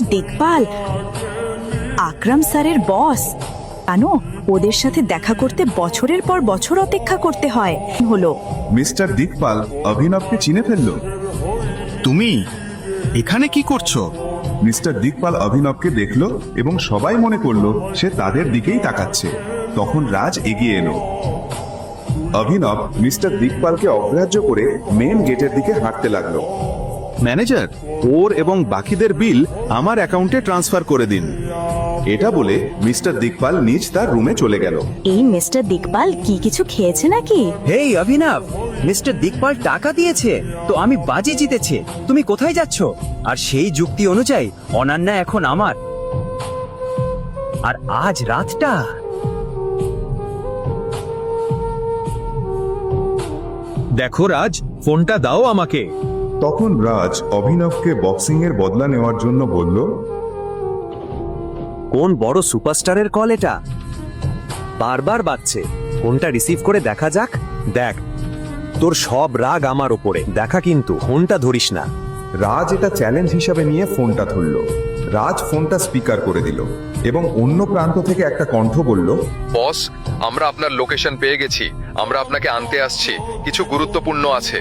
দেখভাল আকরাম স্যারের বস। জানো, ওদের সাথে দেখা করতে বছরের পর বছর অপেক্ষা করতে হয়। হলো মিস্টার দিকপাল অভিনবকে চিনে ফেলল। তুমি এখানে কি করছো? মিস্টার দিকপাল অভিনবকে দেখল এবং সবাই মনে করলো সে তাদের দিকেই তাকাচ্ছে। তখন রাজ এগিয়ে এলো। অভিনব মিস্টার দিকপালকে অগ্রাহ্য করে মেন গেটের দিকে হাঁটতে লাগলো। ম্যানেজার, ওর এবং বাকিদের বিল আমার অ্যাকাউন্টে ট্রান্সফার করে দিন। এটা বলে মিস্টার দিকপাল নিজ তার রুমে চলে গেল। এই মিস্টার দিকপাল কি কিছু খেয়েছে নাকি? হেই অভিনব, মিস্টার দিকপাল টাকা দিয়েছে তো আমি বাজি জিতেছে। তুমি কোথায় যাচ্ছ? আর সেই যুক্তি অনুযায়ী অনন্যা এখন আমার। আর আজ রাতটা দেখো রাজ, ফোনটা দাও আমাকে। তখন রাজ অভিনবকে বক্সিং এর বদলা নেওয়ার জন্য বলল, কোন বড় সুপারস্টারের কল এটা? বারবার বাজছে, ফোনটা রিসিভ করে দেখা যাক। দেখ, তোর সব রাগ আমার উপরে দেখা, কিন্তু ফোনটা ধরিস না। রাজ এটা চ্যালেঞ্জ হিসাবে নিয়ে ফোনটা ধরল। রাজ ফোনটা স্পিকার করে দিল এবং অন্য প্রান্ত থেকে একটা কণ্ঠ বলল, বস, আমরা আপনার লোকেশন পেয়ে গেছি। আমরা আপনাকে আনতে আসছি। কিছু গুরুত্বপূর্ণ আছে।